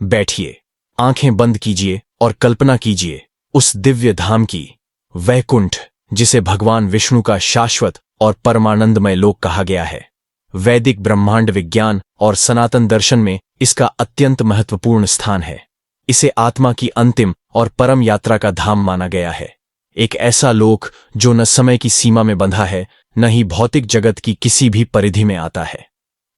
बैठिए, आंखें बंद कीजिए और कल्पना कीजिए उस दिव्य धाम की, वैकुंठ, जिसे भगवान विष्णु का शाश्वत और परमानंदमय लोक कहा गया है। वैदिक ब्रह्मांड विज्ञान और सनातन दर्शन में इसका अत्यंत महत्वपूर्ण स्थान है। इसे आत्मा की अंतिम और परम यात्रा का धाम माना गया है। एक ऐसा लोक जो न समय की सीमा में बंधा है, न ही भौतिक जगत की किसी भी परिधि में आता है।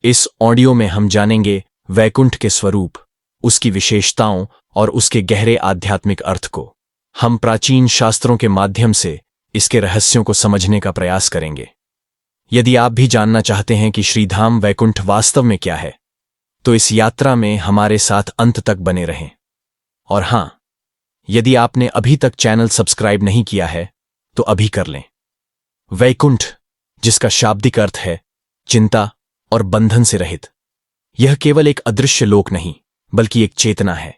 इस ऑडियो में हम जानेंगे वैकुंठ के स्वरूप, उसकी विशेषताओं और उसके गहरे आध्यात्मिक अर्थ को। हम प्राचीन शास्त्रों के माध्यम से इसके रहस्यों को समझने का प्रयास करेंगे। यदि आप भी जानना चाहते हैं कि श्रीधाम वैकुंठ वास्तव में क्या है, तो इस यात्रा में हमारे साथ अंत तक बने रहें। और हां, यदि आपने अभी तक चैनल सब्सक्राइब नहीं किया है तो अभी कर लें। वैकुंठ, जिसका शाब्दिक अर्थ है चिंता और बंधन से रहित, यह केवल एक अदृश्य लोक नहीं बल्कि एक चेतना है।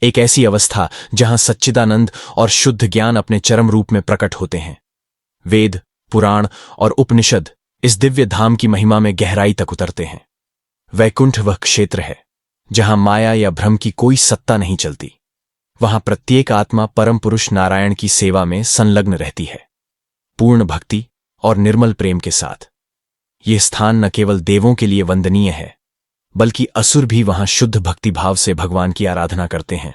एक ऐसी अवस्था जहां सच्चिदानंद और शुद्ध ज्ञान अपने चरम रूप में प्रकट होते हैं। वेद, पुराण और उपनिषद इस दिव्य धाम की महिमा में गहराई तक उतरते हैं। वैकुंठ वह क्षेत्र है जहां माया या भ्रम की कोई सत्ता नहीं चलती। वहां प्रत्येक आत्मा परम पुरुष नारायण की सेवा में संलग्न रहती है, पूर्ण भक्ति और निर्मल प्रेम के साथ। यह स्थान न केवल देवों के लिए वंदनीय है, बल्कि असुर भी वहां शुद्ध भक्ति भाव से भगवान की आराधना करते हैं।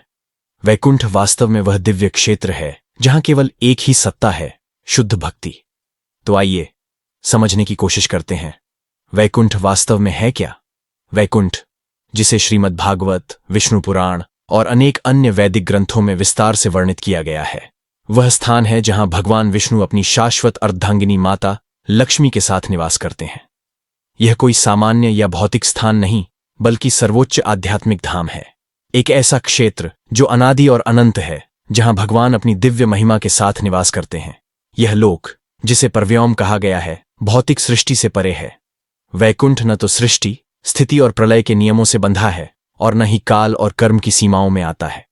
वैकुंठ वास्तव में वह दिव्य क्षेत्र है जहां केवल एक ही सत्ता है, शुद्ध भक्ति। तो आइए समझने की कोशिश करते हैं, वैकुंठ वास्तव में है क्या। वैकुंठ, जिसे श्रीमद् भागवत, विष्णु पुराण और अनेक अन्य वैदिक ग्रंथों में विस्तार से वर्णित किया गया है, वह स्थान है जहां भगवान विष्णु अपनी शाश्वत अर्धांगिनी माता लक्ष्मी के साथ निवास करते हैं। यह कोई सामान्य या भौतिक स्थान नहीं, बल्कि सर्वोच्च आध्यात्मिक धाम है। एक ऐसा क्षेत्र जो अनादि और अनंत है, जहां भगवान अपनी दिव्य महिमा के साथ निवास करते हैं। यह लोक, जिसे परव्योम कहा गया है, भौतिक सृष्टि से परे है। वैकुंठ न तो सृष्टि, स्थिति और प्रलय के नियमों से बंधा है और न ही काल और कर्म की सीमाओं में आता है।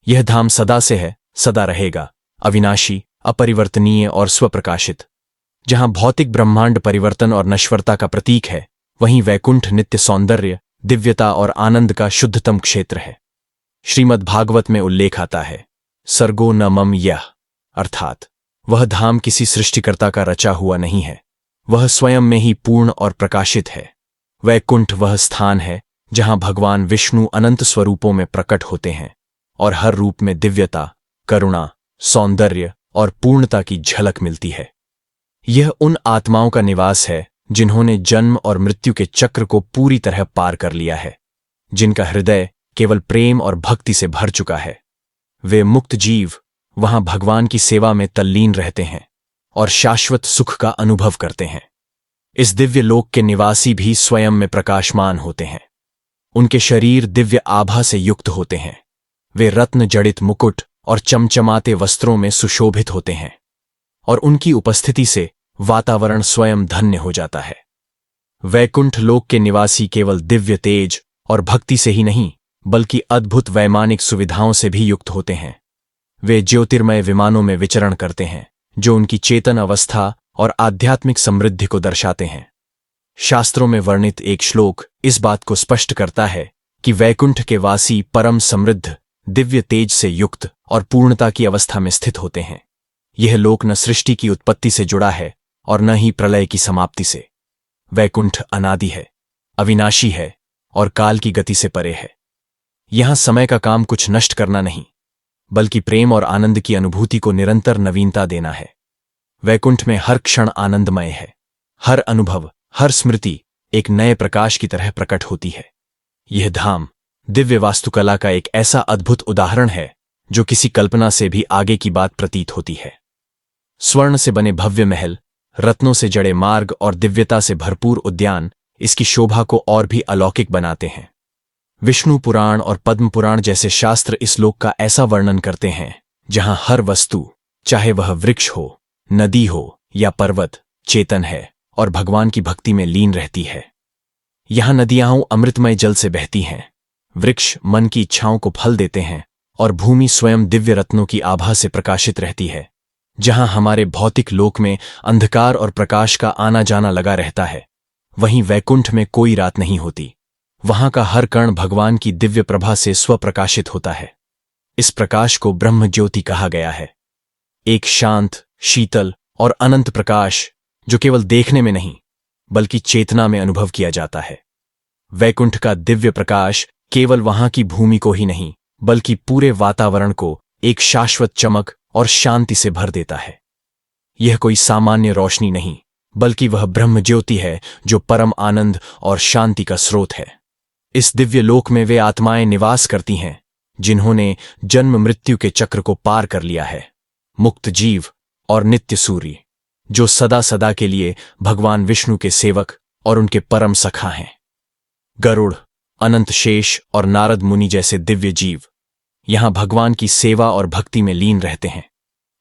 यह धाम सदा से है, सदा रहेगा, अविनाशी, अपरिवर्तनीय और स्वप्रकाशित। जहां भौतिक ब्रह्मांड परिवर्तन और नश्वरता का प्रतीक है, वहीं वैकुंठ नित्य सौंदर्य, दिव्यता और आनंद का शुद्धतम क्षेत्र है। श्रीमद् भागवत में उल्लेख आता है, सर्गो न मम यह, अर्थात वह धाम किसी सृष्टिकर्ता का रचा हुआ नहीं है, वह स्वयं में ही पूर्ण और प्रकाशित है। वैकुंठ वह स्थान है जहां भगवान विष्णु अनंत स्वरूपों में प्रकट होते हैं और हर रूप में दिव्यता, करुणा, सौंदर्य और पूर्णता की झलक मिलती है। यह उन आत्माओं का निवास है जिन्होंने जन्म और मृत्यु के चक्र को पूरी तरह पार कर लिया है, जिनका हृदय केवल प्रेम और भक्ति से भर चुका है। वे मुक्त जीव वहां भगवान की सेवा में तल्लीन रहते हैं और शाश्वत सुख का अनुभव करते हैं। इस दिव्य लोक के निवासी भी स्वयं में प्रकाशमान होते हैं। उनके शरीर दिव्य आभा से युक्त होते हैं। वे रत्न जड़ित मुकुट और चमचमाते वस्त्रों में सुशोभित होते हैं और उनकी उपस्थिति से वातावरण स्वयं धन्य हो जाता है। वैकुंठ लोक के निवासी केवल दिव्य तेज और भक्ति से ही नहीं, बल्कि अद्भुत वैमानिक सुविधाओं से भी युक्त होते हैं। वे ज्योतिर्मय विमानों में विचरण करते हैं, जो उनकी चेतन अवस्था और आध्यात्मिक समृद्धि को दर्शाते हैं। शास्त्रों में वर्णित एक श्लोक इस बात को स्पष्ट करता है कि वैकुंठ के वासी परम समृद्ध, दिव्य तेज से युक्त और पूर्णता की अवस्था में स्थित होते हैं। यह लोक न सृष्टि की उत्पत्ति से जुड़ा है और न ही प्रलय की समाप्ति से। वैकुंठ अनादि है, अविनाशी है और काल की गति से परे है। यहां समय का काम कुछ नष्ट करना नहीं, बल्कि प्रेम और आनंद की अनुभूति को निरंतर नवीनता देना है। वैकुंठ में हर क्षण आनंदमय है। हर अनुभव, हर स्मृति एक नए प्रकाश की तरह प्रकट होती है। यह धाम दिव्य वास्तुकला का एक ऐसा अद्भुत उदाहरण है जो किसी कल्पना से भी आगे की बात प्रतीत होती है। स्वर्ण से बने भव्य महल, रत्नों से जड़े मार्ग और दिव्यता से भरपूर उद्यान इसकी शोभा को और भी अलौकिक बनाते हैं। विष्णु पुराण और पद्म पुराण जैसे शास्त्र इस लोक का ऐसा वर्णन करते हैं जहां हर वस्तु, चाहे वह वृक्ष हो, नदी हो या पर्वत, चेतन है और भगवान की भक्ति में लीन रहती है। यहां नदियां अमृतमय जल से बहती हैं, वृक्ष मन की इच्छाओं को फल देते हैं और भूमि स्वयं दिव्य रत्नों की आभा से प्रकाशित रहती है। जहां हमारे भौतिक लोक में अंधकार और प्रकाश का आना जाना लगा रहता है, वहीं वैकुंठ में कोई रात नहीं होती। वहां का हर कण भगवान की दिव्य प्रभा से स्वप्रकाशित होता है। इस प्रकाश को ब्रह्म ज्योति कहा गया है। एक शांत, शीतल और अनंत प्रकाश जो केवल देखने में नहीं बल्कि चेतना में अनुभव किया जाता है। वैकुंठ का दिव्य प्रकाश केवल वहां की भूमि को ही नहीं बल्कि पूरे वातावरण को एक शाश्वत चमक और शांति से भर देता है। यह कोई सामान्य रोशनी नहीं बल्कि वह ब्रह्म ज्योति है जो परम आनंद और शांति का स्रोत है। इस दिव्य लोक में वे आत्माएं निवास करती हैं जिन्होंने जन्म मृत्यु के चक्र को पार कर लिया है। मुक्त जीव और नित्य सूर्य जो सदा सदा के लिए भगवान विष्णु के सेवक और उनके परम सखा हैं। गरुड़, अनंत शेष और नारद मुनि जैसे दिव्य जीव यहां भगवान की सेवा और भक्ति में लीन रहते हैं,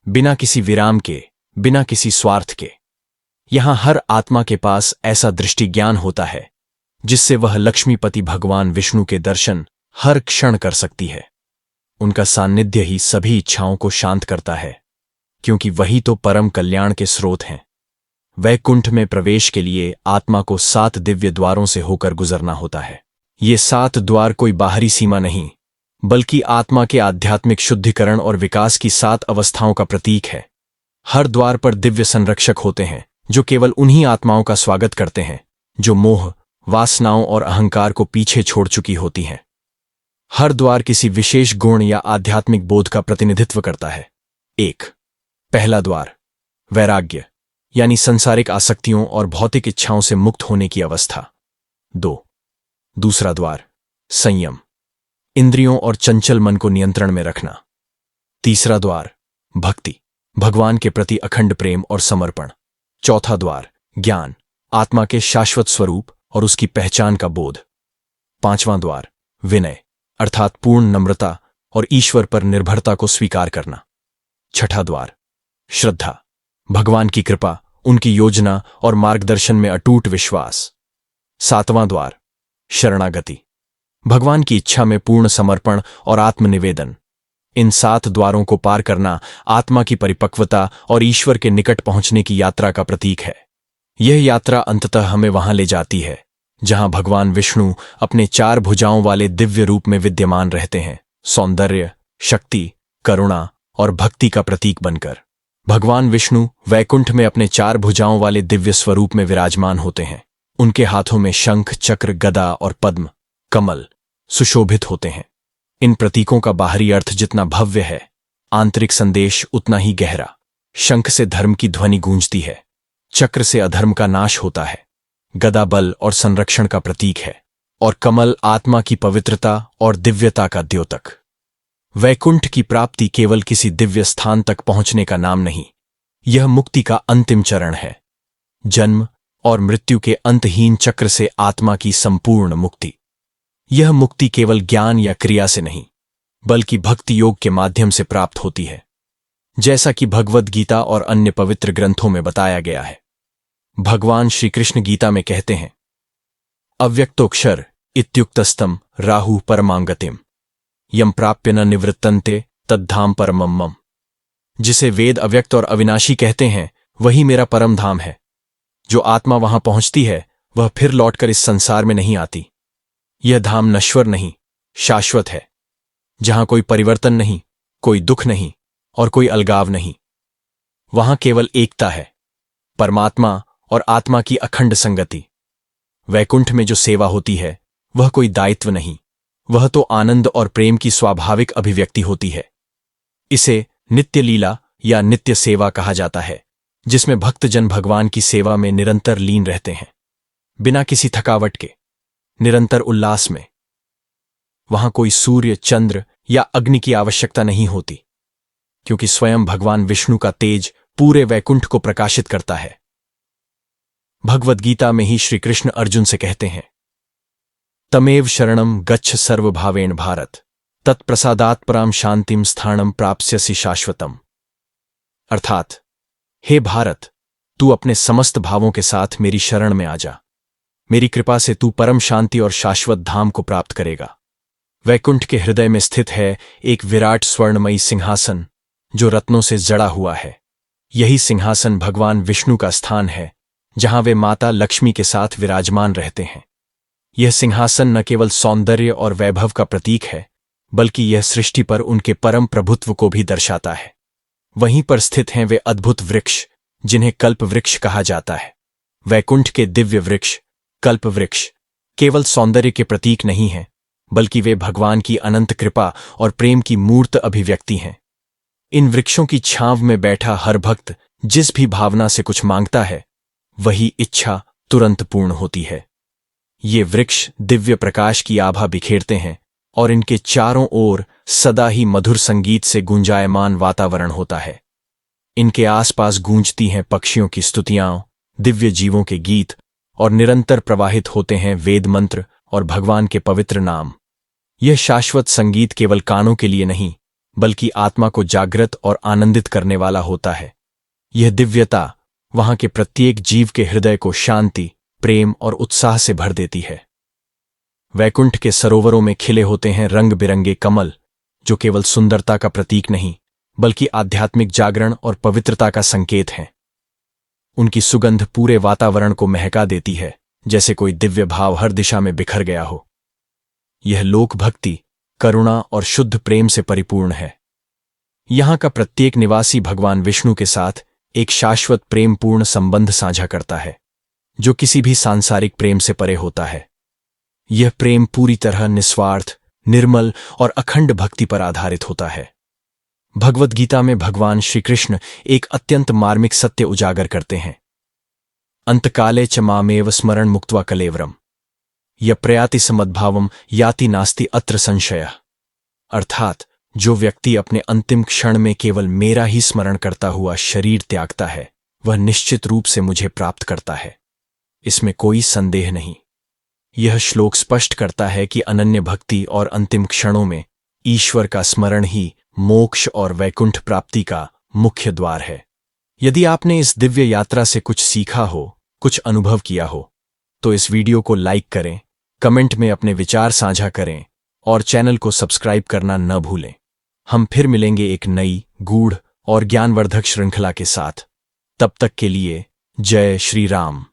बिना किसी विराम के, बिना किसी स्वार्थ के। यहां हर आत्मा के पास ऐसा दृष्टि ज्ञान होता है जिससे वह लक्ष्मीपति भगवान विष्णु के दर्शन हर क्षण कर सकती है। उनका सान्निध्य ही सभी इच्छाओं को शांत करता है क्योंकि वही तो परम कल्याण के स्रोत हैं। वैकुंठ में प्रवेश के लिए आत्मा को 7 दिव्य द्वारों से होकर गुजरना होता है। ये 7 द्वार कोई बाहरी सीमा नहीं बल्कि आत्मा के आध्यात्मिक शुद्धिकरण और विकास की 7 अवस्थाओं का प्रतीक है। हर द्वार पर दिव्य संरक्षक होते हैं जो केवल उन्हीं आत्माओं का स्वागत करते हैं जो मोह, वासनाओं और अहंकार को पीछे छोड़ चुकी होती हैं। हर द्वार किसी विशेष गुण या आध्यात्मिक बोध का प्रतिनिधित्व करता है। 1. पहला द्वार वैराग्य यानी संसारिक आसक्तियों और भौतिक इच्छाओं से मुक्त होने की अवस्था। 2. दूसरा द्वार संयम, इंद्रियों और चंचल मन को नियंत्रण में रखना। तीसरा द्वार भक्ति, भगवान के प्रति अखंड प्रेम और समर्पण। चौथा द्वार ज्ञान, आत्मा के शाश्वत स्वरूप और उसकी पहचान का बोध। 5वां द्वार विनय अर्थात पूर्ण नम्रता और ईश्वर पर निर्भरता को स्वीकार करना। 6ठा द्वार श्रद्धा, भगवान की कृपा, उनकी योजना और मार्गदर्शन में अटूट विश्वास। 7वां द्वार शरणागति, भगवान की इच्छा में पूर्ण समर्पण और आत्मनिवेदन। इन 7 द्वारों को पार करना आत्मा की परिपक्वता और ईश्वर के निकट पहुंचने की यात्रा का प्रतीक है। यह यात्रा अंततः हमें वहां ले जाती है जहां भगवान विष्णु अपने 4 भुजाओं वाले दिव्य रूप में विद्यमान रहते हैं, सौंदर्य, शक्ति, करुणा और भक्ति का प्रतीक बनकर। भगवान विष्णु वैकुंठ में अपने 4 भुजाओं वाले दिव्य स्वरूप में विराजमान होते हैं। उनके हाथों में शंख, चक्र, गदा और पद्म, कमल सुशोभित होते हैं। इन प्रतीकों का बाहरी अर्थ जितना भव्य है, आंतरिक संदेश उतना ही गहरा। शंख से धर्म की ध्वनि गूंजती है, चक्र से अधर्म का नाश होता है, गदा बल और संरक्षण का प्रतीक है और कमल आत्मा की पवित्रता और दिव्यता का द्योतक। वैकुंठ की प्राप्ति केवल किसी दिव्य स्थान तक पहुंचने का नाम नहीं, यह मुक्ति का अंतिम चरण है। जन्म और मृत्यु के अंतहीन चक्र से आत्मा की संपूर्ण मुक्ति। यह मुक्ति केवल ज्ञान या क्रिया से नहीं बल्कि भक्ति योग के माध्यम से प्राप्त होती है, जैसा कि भगवद गीता और अन्य पवित्र ग्रंथों में बताया गया है। भगवान श्री कृष्ण गीता में कहते हैं, अव्यक्तोक्षर इत्युक्तस्तम राहु परमांगतिम यम प्राप्य न निवृत्तन्ते तद्धाम परमम मम। जिसे वेद अव्यक्त और अविनाशी कहते हैं वही मेरा परम धाम है। जो आत्मा वहां पहुंचती है वह फिर लौटकर इस संसार में नहीं आती। यह धाम नश्वर नहीं, शाश्वत है, जहां कोई परिवर्तन नहीं, कोई दुख नहीं और कोई अलगाव नहीं। वहां केवल एकता है, परमात्मा और आत्मा की अखंड संगति। वैकुंठ में जो सेवा होती है वह कोई दायित्व नहीं, वह तो आनंद और प्रेम की स्वाभाविक अभिव्यक्ति होती है। इसे नित्य लीला या नित्य सेवा कहा जाता है, जिसमें भक्तजन भगवान की सेवा में निरंतर लीन रहते हैं, बिना किसी थकावट के, निरंतर उल्लास में। वहां कोई सूर्य, चंद्र या अग्नि की आवश्यकता नहीं होती, क्योंकि स्वयं भगवान विष्णु का तेज पूरे वैकुंठ को प्रकाशित करता है। भगवद गीता में ही श्री कृष्ण अर्जुन से कहते हैं, तमेव शरणम गच्छ सर्वभावेन भारत तत्प्रसादात् पराम शांतिम स्थानम प्राप्स्यसि शाश्वतम। अर्थात, हे भारत, तू अपने समस्त भावों के साथ मेरी शरण में आ जा। मेरी कृपा से तू परम शांति और शाश्वत धाम को प्राप्त करेगा। वैकुंठ के हृदय में स्थित है एक विराट स्वर्णमयी सिंहासन जो रत्नों से जड़ा हुआ है। यही सिंहासन भगवान विष्णु का स्थान है, जहां वे माता लक्ष्मी के साथ विराजमान रहते हैं। यह सिंहासन न केवल सौंदर्य और वैभव का प्रतीक है, बल्कि यह सृष्टि पर उनके परम प्रभुत्व को भी दर्शाता है। वहीं पर स्थित हैं वे अद्भुत वृक्ष, जिन्हें कल्प वृक्ष कहा जाता है। वैकुंठ के दिव्य वृक्ष, कल्प वृक्ष, केवल सौंदर्य के प्रतीक नहीं हैं, बल्कि वे भगवान की अनंत कृपा और प्रेम की मूर्त अभिव्यक्ति हैं। इन वृक्षों की छांव में बैठा हर भक्त जिस भी भावना से कुछ मांगता है, वही इच्छा तुरंत पूर्ण होती है। ये वृक्ष दिव्य प्रकाश की आभा बिखेरते हैं और इनके चारों ओर सदा ही मधुर संगीत से गुंजायमान वातावरण होता है। इनके आसपास गूंजती हैं पक्षियों की स्तुतियां, दिव्य जीवों के गीत, और निरंतर प्रवाहित होते हैं वेद मंत्र और भगवान के पवित्र नाम। यह शाश्वत संगीत केवल कानों के लिए नहीं, बल्कि आत्मा को जागृत और आनंदित करने वाला होता है। यह दिव्यता वहां के प्रत्येक जीव के हृदय को शांति, प्रेम और उत्साह से भर देती है। वैकुंठ के सरोवरों में खिले होते हैं रंग बिरंगे कमल, जो केवल सुंदरता का प्रतीक नहीं, बल्कि आध्यात्मिक जागरण और पवित्रता का संकेत हैं। उनकी सुगंध पूरे वातावरण को महका देती है, जैसे कोई दिव्य भाव हर दिशा में बिखर गया हो। यह लोक भक्ति, करुणा और शुद्ध प्रेम से परिपूर्ण है। यहां का प्रत्येक निवासी भगवान विष्णु के साथ एक शाश्वत प्रेमपूर्ण संबंध साझा करता है, जो किसी भी सांसारिक प्रेम से परे होता है। यह प्रेम पूरी तरह निस्वार्थ, निर्मल और अखंड भक्ति पर आधारित होता है। भगवद गीता में भगवान श्री कृष्ण एक अत्यंत मार्मिक सत्य उजागर करते हैं। अंतकाले च मामेव स्मरण मुक्त्वा कलेवरम य प्रयाति समद्भावम याति नास्ति अत्र संशयः। अर्थात जो व्यक्ति अपने अंतिम क्षण में केवल मेरा ही स्मरण करता हुआ शरीर त्यागता है, वह निश्चित रूप से मुझे प्राप्त करता है। इसमें कोई संदेह नहीं। यह श्लोक स्पष्ट करता है कि अनन्य भक्ति और अंतिम क्षणों में ईश्वर का स्मरण ही मोक्ष और वैकुंठ प्राप्ति का मुख्य द्वार है। यदि आपने इस दिव्य यात्रा से कुछ सीखा हो, कुछ अनुभव किया हो, तो इस वीडियो को लाइक करें, कमेंट में अपने विचार साझा करें और चैनल को सब्सक्राइब करना न भूलें। हम फिर मिलेंगे एक नई, गूढ़ और ज्ञानवर्धक श्रृंखला के साथ। तब तक के लिए जय श्री राम।